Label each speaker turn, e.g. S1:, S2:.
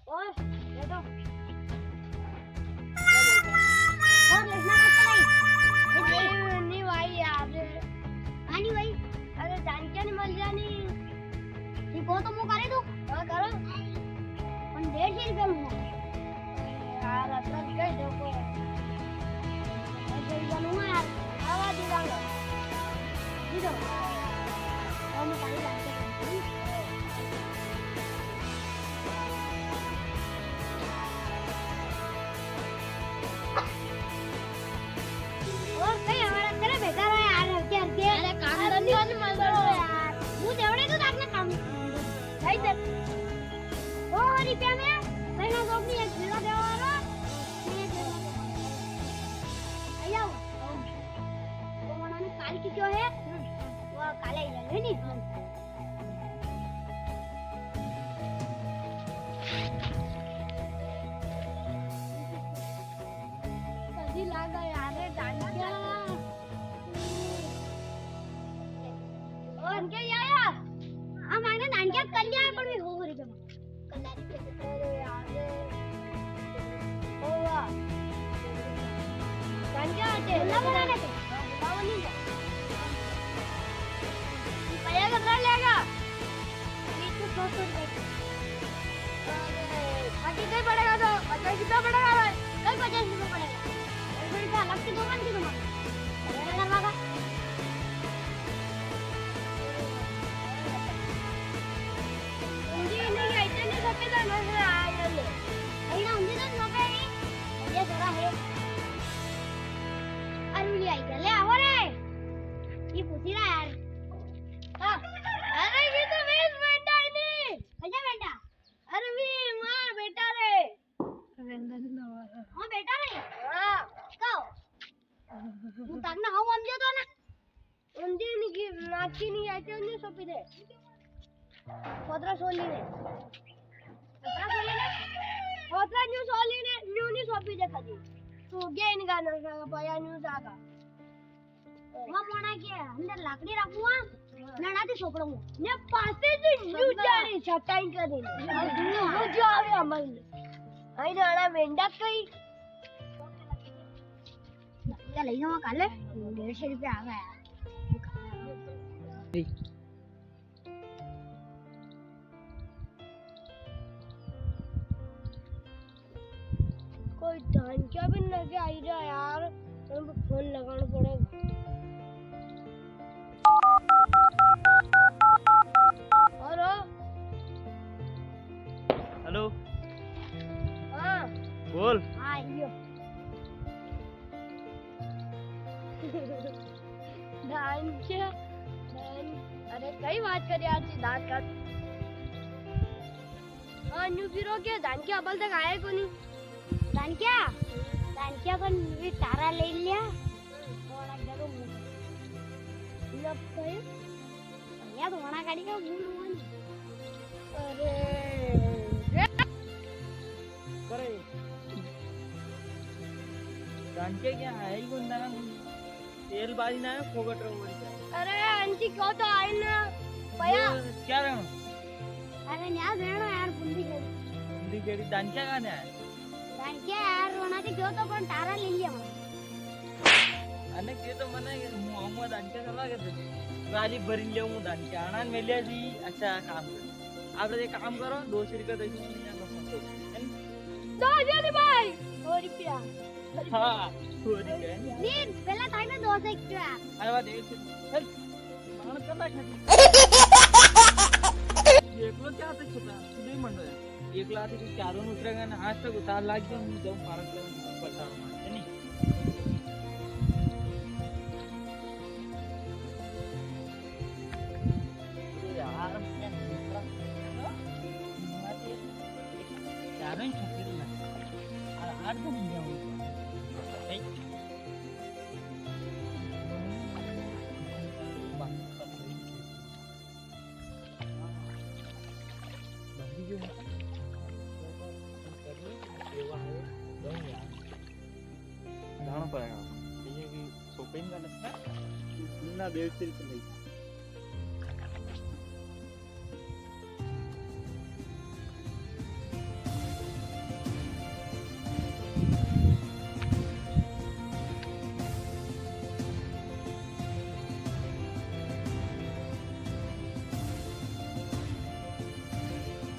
S1: और ये तो और लिखना पड़ता नहीं नहीं भाई यार आनी भाई अरे जानकिया नहीं मिल जानी ठीक हो तो मुंह करे दो करो पण 150 रुपया लूंगा यार असल कह दो को ऐसे ही लूंगा यार आवा दिलांगा दे दो और मैं काली जानते और कहीं हमारा तेरे बेटा है यार हल्के हल्के अरे काम करने वाले मत करो यार मुझे एवढे तो आपने काम सही से ओ रुपया में महीना तो अपनी एक जिला देवाला आया वो मनाने काल की क्यों है वो काले ही है नहीं कभी लागा यार डांडिया और क्या यार हम आने डांडिया कर लिया पर भी हो रही जमा अरे यार ओवा डांडिया आते ना बनाने के बाबा नहीं पैसा कितना लेगा ये तो 100 रुपए बाकी नहीं पड़ेगा तो अच्छा कितना पड़ेगा भाई कल 50 रुपए पड़ेगा ऐसे क्या अलग से दुकान की तुम्हारी अरे करवागा उंडी नहीं आइते नहीं सकते तो नजर आया ले अरे ना उंडी तो नोके नहीं ये जरा है अरुली आई गया ले आओ रे ये पूछी रहा यार हां अरे ये तो वेस बेटा है नहीं अच्छा बेटा अरे भी मार बेटा रे हां बेटा रे हां कहो तू ताकना हाउ समझे तो ना उंडी नहीं की नाची नहीं आते नहीं सोपी दे 15 सोली ने 15 न्यू सोली ने न्यू नहीं सोपी दे कदी तू गे इनका ना पाया न्यू जागा वो मोना के अंदर लाकड़ी रखूंगा नणाती सोपड़ूंगा ने पासे से न्यू जारी छटाई कर दे वो जो आवे अमल आई नाना मेंढा कई क्या ले जाऊंगा काले 150 रुपया आ गया कोई धान क्या भी लगे आई जा यार तो फोन लगाना पड़ेगा और
S2: हेलो
S1: हां
S2: बोल
S1: हां यो धान क्या धान अरे कई बात कर यार सी दांत का हां न्यू जीरो के धान के अबल तक आए को नहीं धान क्या पण मी तारा ले लिया थोड़ा जगह लब कई या तो वणा गाड़ी का भूल अरे
S2: करे जानके क्या है ही कोणता ना तेल बाजी ना फोगट रहो
S1: अरे अंची क्यों तो आई ना भैया
S2: क्या रहना
S1: अरे न्या भेणो यार बुंदी
S2: केड़ी जानके का है
S1: जानके यार वणा ते क्यों तो पण तारा ले लिया
S2: અને કે તો મને હું આમાં દાંડિયા કરવા કે ગાડી ભરીને લેવું હું દાંડિયા આણાને મેલ્યા જી અચ્છા કામ કર આપણે એક કામ કરો 200 રૂપિયા દઈશું અહીંયા બસો
S1: दो जल्दी भाई 100 रुपया
S2: હા 100 રૂપિયા
S1: नीर पहला टाइम में 200 रुपया
S2: અરે વાત એ છે ચલ માણ કદા ખાતી એકલો ક્યાં તક છોકરા નહીં મંડો એકલાથી તું ચારો ઉતરેગા ને આજ તક ઉતાર લાગજો હું જઉં ફારક પટાડવા માટે નહીં यार मैं दूसरा चारों छुट्टी ना और आठ दिन जाऊँ जाना पड़ेगा ये कि शॉपिंग का लगता है ना 150 रुपये